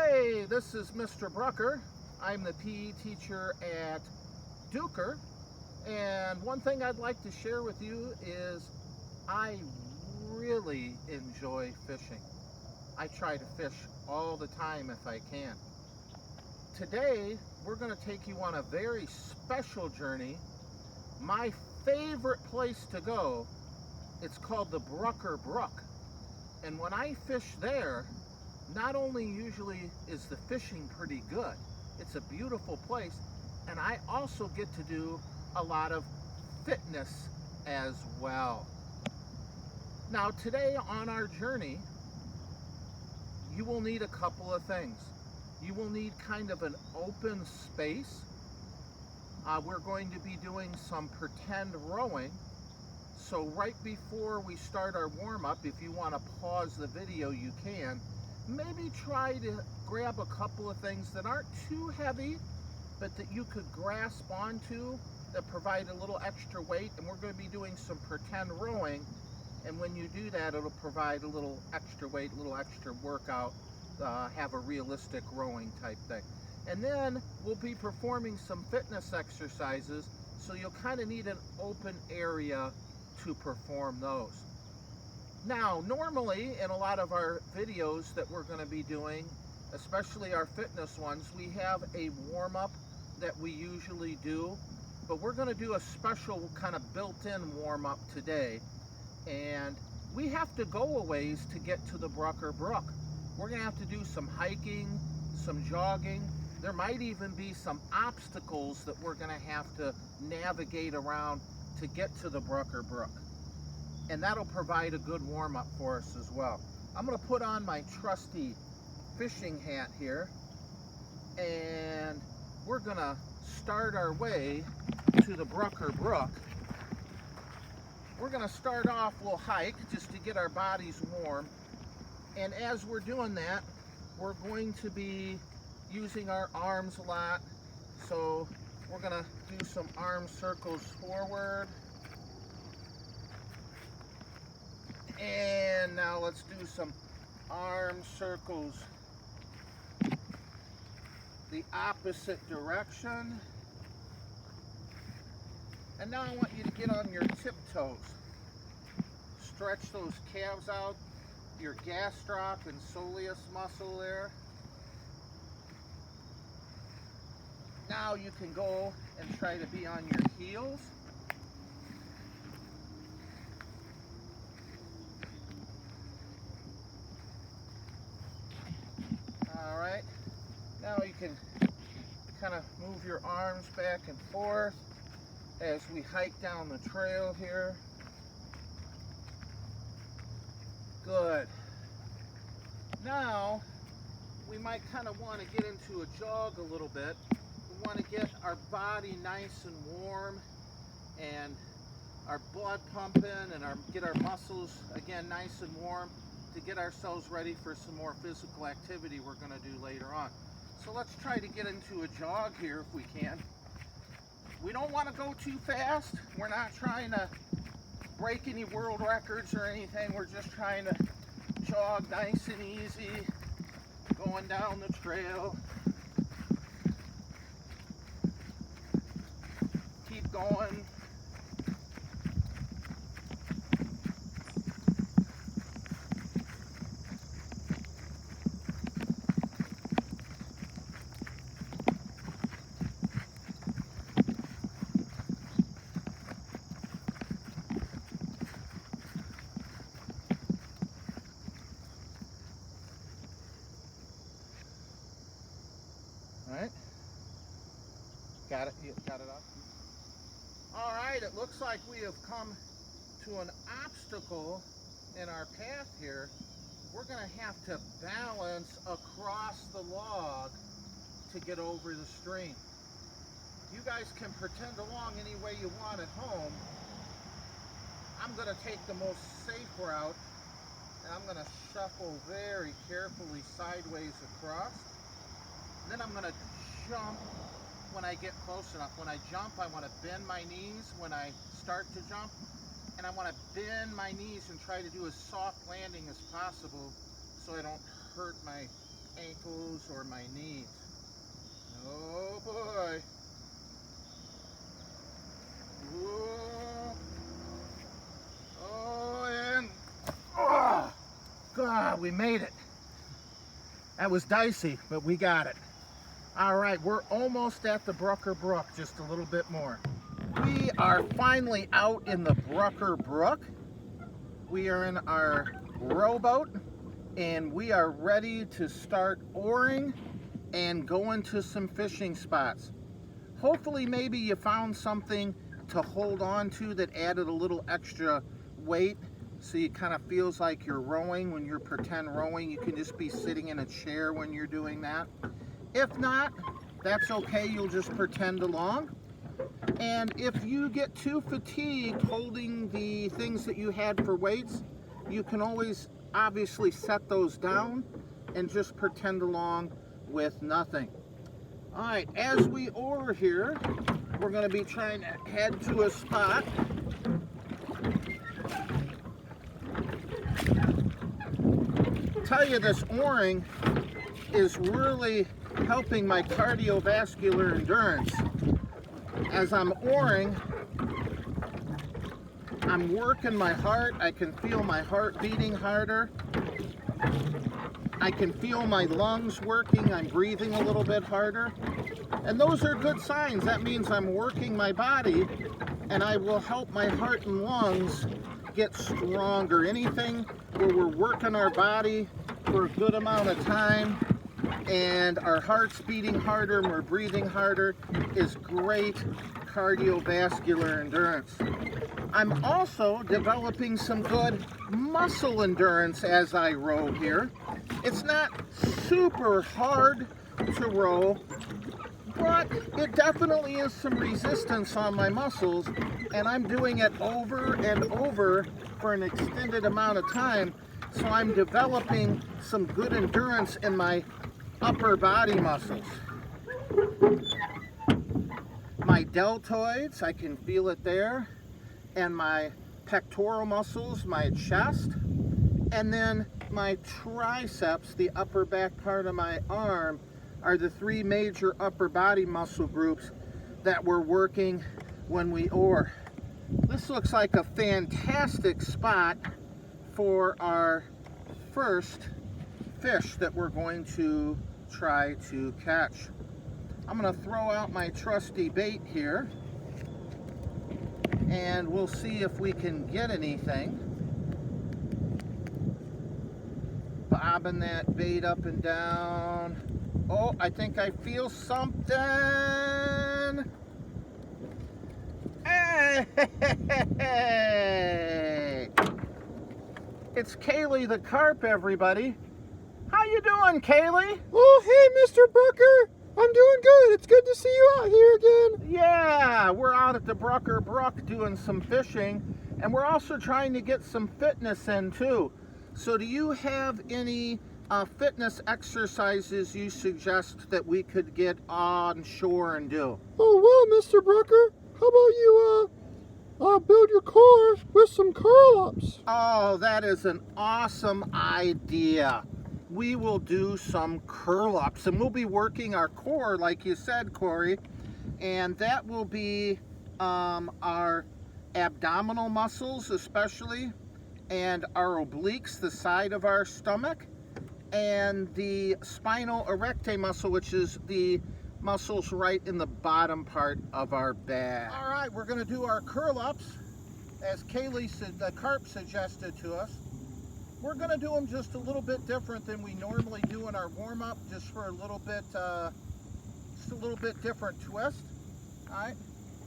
Hey, this is Mr. Brucker. I'm the PE teacher at Duker, and one thing I'd like to share with you is I really enjoy fishing. I try to fish all the time if I can. Today, we're going to take you on a very special journey. My favorite place to go, it's called the Brucker Brook. And when I fish there, not only usually is the fishing pretty good, it's a beautiful place, and I also get to do a lot of fitness as well. Now today on our journey, you will need a couple of things. You will need kind of an open space. We're going to be doing some pretend rowing. So right before we start our warm-up, if you want to pause the video, you can. Maybe try to grab a couple of things that aren't too heavy, but that you could grasp onto, that provide a little extra weight. And we're going to be doing some pretend rowing. And when you do that, it'll provide a little extra weight, a little extra workout, have a realistic rowing type thing. And then we'll be performing some fitness exercises, so you'll kind of need an open area to perform those. Now, normally in a lot of our videos that we're going to be doing, especially our fitness ones, we have a warm-up that we usually do, but we're going to do a special kind of built-in warm-up today. And we have to go a ways to get to the Brucker Brook. We're going to have to do some hiking, some jogging. There might even be some obstacles that we're going to have to navigate around to get to the Brucker Brook. And that'll provide a good warm-up for us as well. I'm going to put on my trusty fishing hat here, and we're going to start our way to the Brucker Brook. We're going to start off, we'll hike just to get our bodies warm. And as we're doing that, we're going to be using our arms a lot. So we're going to do some arm circles forward. And now let's do some arm circles the opposite direction. And now I want you to get on your tiptoes. Stretch those calves out, your gastroc and soleus muscle there. Now you can go and try to be on your heels. All right. Now you can kind of move your arms back and forth as we hike down the trail here. Good. Now, we might kind of want to get into a jog a little bit. We want to get our body nice and warm and our blood pumping and get our muscles, again, nice and warm to get ourselves ready for some more physical activity we're going to do later on. So let's try to get into a jog here if we can. We don't want to go too fast. We're not trying to break any world records or anything. We're just trying to jog nice and easy, going down the trail. Keep going. Alright, got it, you got it up. Alright, it looks like we have come to an obstacle in our path here. We're going to have to balance across the log to get over the stream. You guys can pretend along any way you want at home. I'm going to take the most safe route, and I'm going to shuffle very carefully sideways across. Then I'm going to jump when I get close enough. When I jump, I want to bend my knees when I start to jump. And I want to bend my knees and try to do a soft landing as possible so I don't hurt my ankles or my knees. Oh boy. Whoa. Oh, and oh, God, we made it. That was dicey, but we got it. All right, we're almost at the Brucker Brook, just a little bit more. We are finally out in the Brucker Brook. We are in our rowboat, and we are ready to start oaring and going to some fishing spots. Hopefully, maybe you found something to hold on to that added a little extra weight, so it kind of feels like you're rowing when you're pretend rowing. You can just be sitting in a chair when you're doing that. If not, that's okay, you'll just pretend along. And if you get too fatigued holding the things that you had for weights, you can always obviously set those down and just pretend along with nothing. All right, as we oar here, we're going to be trying to head to a spot. Tell you, this oaring is really helping my cardiovascular endurance. As I'm oaring, I'm working my heart. I can feel my heart beating harder. I can feel my lungs working. I'm breathing a little bit harder. And those are good signs. That means I'm working my body, and I will help my heart and lungs get stronger. Anything where we're working our body for a good amount of time and our heart's beating harder and we're breathing harder is great cardiovascular endurance. I'm also developing some good muscle endurance as I row here. It's not super hard to row, but it definitely is some resistance on my muscles, and I'm doing it over and over for an extended amount of time, so I'm developing some good endurance in my upper body muscles. My deltoids, I can feel it there, and my pectoral muscles, my chest, and then my triceps, the upper back part of my arm, are the three major upper body muscle groups that we're working when we oar. This looks like a fantastic spot for our first fish that we're going to try to catch. I'm going to throw out my trusty bait here, and we'll see if we can get anything. Bobbing that bait up and down. Oh, I think I feel something. Hey! It's Kaylee the carp, everybody. How you doing, Kaylee? Oh, hey, Mr. Brucker. I'm doing good. It's good to see you out here again. Yeah, we're out at the Brucker Brook doing some fishing, and we're also trying to get some fitness in too. So do you have any fitness exercises you suggest that we could get on shore and do? Oh, well, Mr. Brucker, how about you build your core with some curl-ups? Oh, that is an awesome idea. We will do some curl-ups, and we'll be working our core, like you said, Corey, and that will be our abdominal muscles especially, and our obliques, the side of our stomach, and the spinal erector muscle, which is the muscles right in the bottom part of our back. All right, we're going to do our curl-ups, as Kaylee said, the carp suggested to us. We're going to do them just a little bit different than we normally do in our warm-up, just for a little bit, different twist. All right,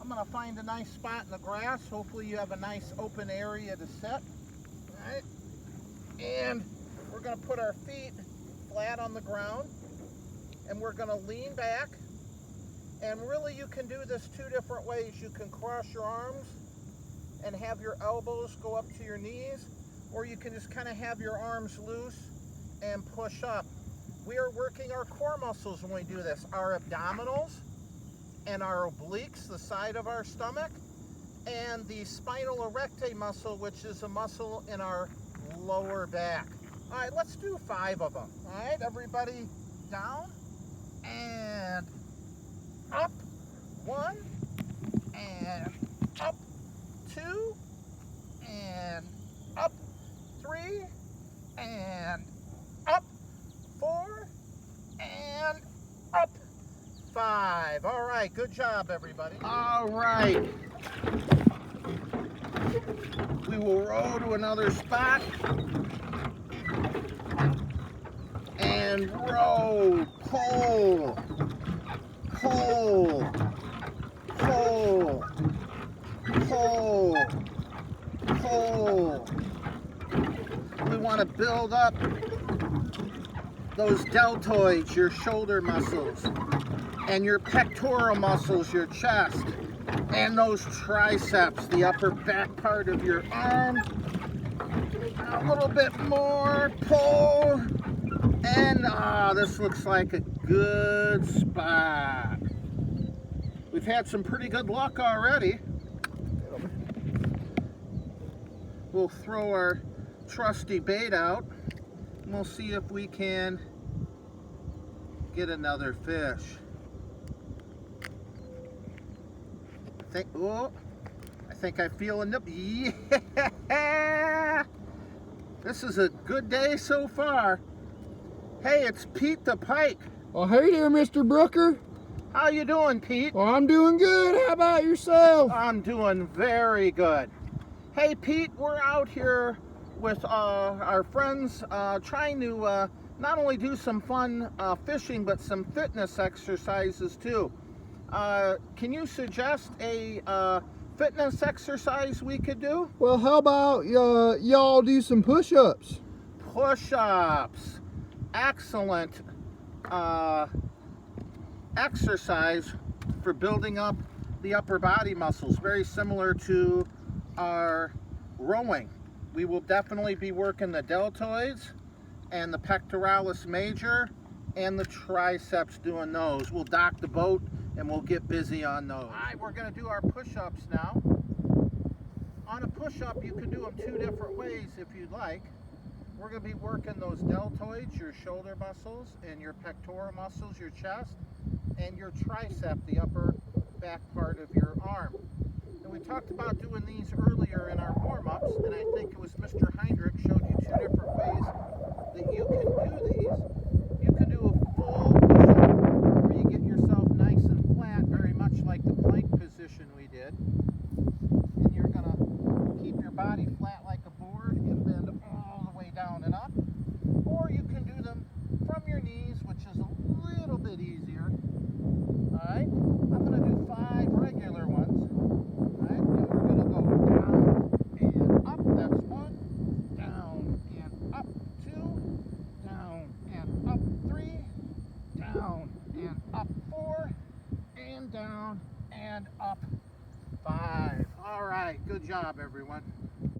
I'm going to find a nice spot in the grass. Hopefully you have a nice open area to sit. All right, and we're going to put our feet flat on the ground, and we're going to lean back. And really, you can do this two different ways. You can cross your arms and have your elbows go up to your knees, or you can just kind of have your arms loose and push up. We are working our core muscles when we do this, our abdominals and our obliques, the side of our stomach, and the spinal erector muscle, which is a muscle in our lower back. All right, let's do 5 of them. All right, everybody down, and up. 1, and up. 2, and up. 3, and up. 4, and up. 5. All right, good job, everybody. All right. We will row to another spot and row, pull, pull, pull, pull, pull. We want to build up those deltoids, your shoulder muscles, and your pectoral muscles, your chest, and those triceps, the upper back part of your arm. A little bit more, pull, and this looks like a good spot. We've had some pretty good luck already. We'll throw our trusty bait out, and we'll see if we can get another fish. I think I feel a nip. Yeah! This is a good day so far. Hey, it's Pete the Pike. Oh, hey there, Mr. Brooker. How you doing, Pete? Oh, I'm doing good. How about yourself? I'm doing very good. Hey, Pete, we're out here with our friends trying to not only do some fun fishing, but some fitness exercises too. Can you suggest a fitness exercise we could do? Well, how about y'all do some push-ups? Push-ups. Excellent exercise for building up the upper body muscles. Very similar to our rowing. We will definitely be working the deltoids and the pectoralis major and the triceps doing those. We'll dock the boat and we'll get busy on those. All right, we're going to do our push-ups now. On a push-up, you can do them 2 different ways if you'd like. We're going to be working those deltoids, your shoulder muscles, and your pectoral muscles, your chest, and your tricep, the upper back part of your arm. And we talked about doing these earlier in our warm-ups, and I think it was Mr. Heinrich showed you 2 different ways that you can do these. You can do a full push-up where you get yourself nice and flat, very much like the plank position we did. And you're going to keep your body flat like a board and bend all the way down and up. Or you can do them from your knees, which is a little bit easier. Alright, I'm going to do 5 regular ones. Alright, and we're going to go down and up. That's 1. Down and up. 2. Down and up. 3. Down and up. 4. And down and up. 5. Alright, good job, everyone.